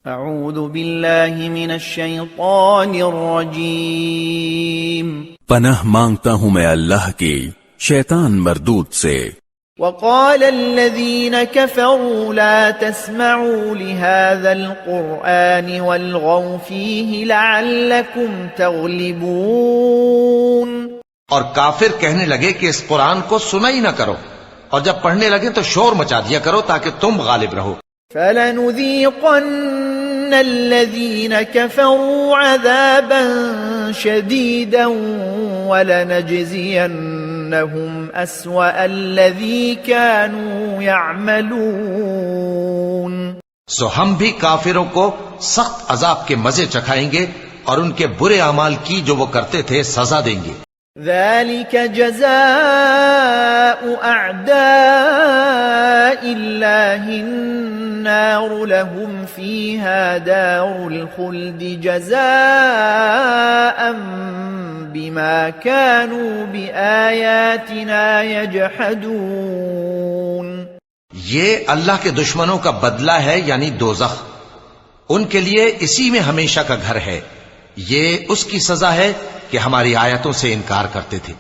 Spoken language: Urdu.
اعوذ باللہ من الشیطان الرجیم پناہ مانگتا ہوں میں اللہ کی شیطان مردود سے۔ وقال الذين كفروا لا تسمعوا لهذا القرآن والغوا فيه لعلكم تغلبون۔ اور کافر کہنے لگے کہ اس قرآن کو سنا ہی نہ کرو، اور جب پڑھنے لگے تو شور مچا دیا کرو تاکہ تم غالب رہو۔ فَلَنُذِيقَنَّ الَّذِينَ كَفَرُوا عَذَابًا شَدِيدًا وَلَنَجْزِيَنَّهُمْ أَسْوَأَ الَّذِي كَانُوا يَعْمَلُونَ۔ سو ہم بھی کافروں کو سخت عذاب کے مزے چکھائیں گے اور ان کے برے اعمال کی جو وہ کرتے تھے سزا دیں گے۔ ذَلِكَ جَزَاءُ أَعْدَاءِ اللَّهِ النَّارُ لَهُمْ فِيهَا دَارُ الْخُلْدِ جَزَاءً بِمَا كَانُوا بِآيَاتِنَا يَجْحَدُونَ۔ یہ اللہ کے دشمنوں کا بدلہ ہے، یعنی دوزخ، ان کے لیے اسی میں ہمیشہ کا گھر ہے۔ یہ اس کی سزا ہے کہ ہماری آیتوں سے انکار کرتے تھے۔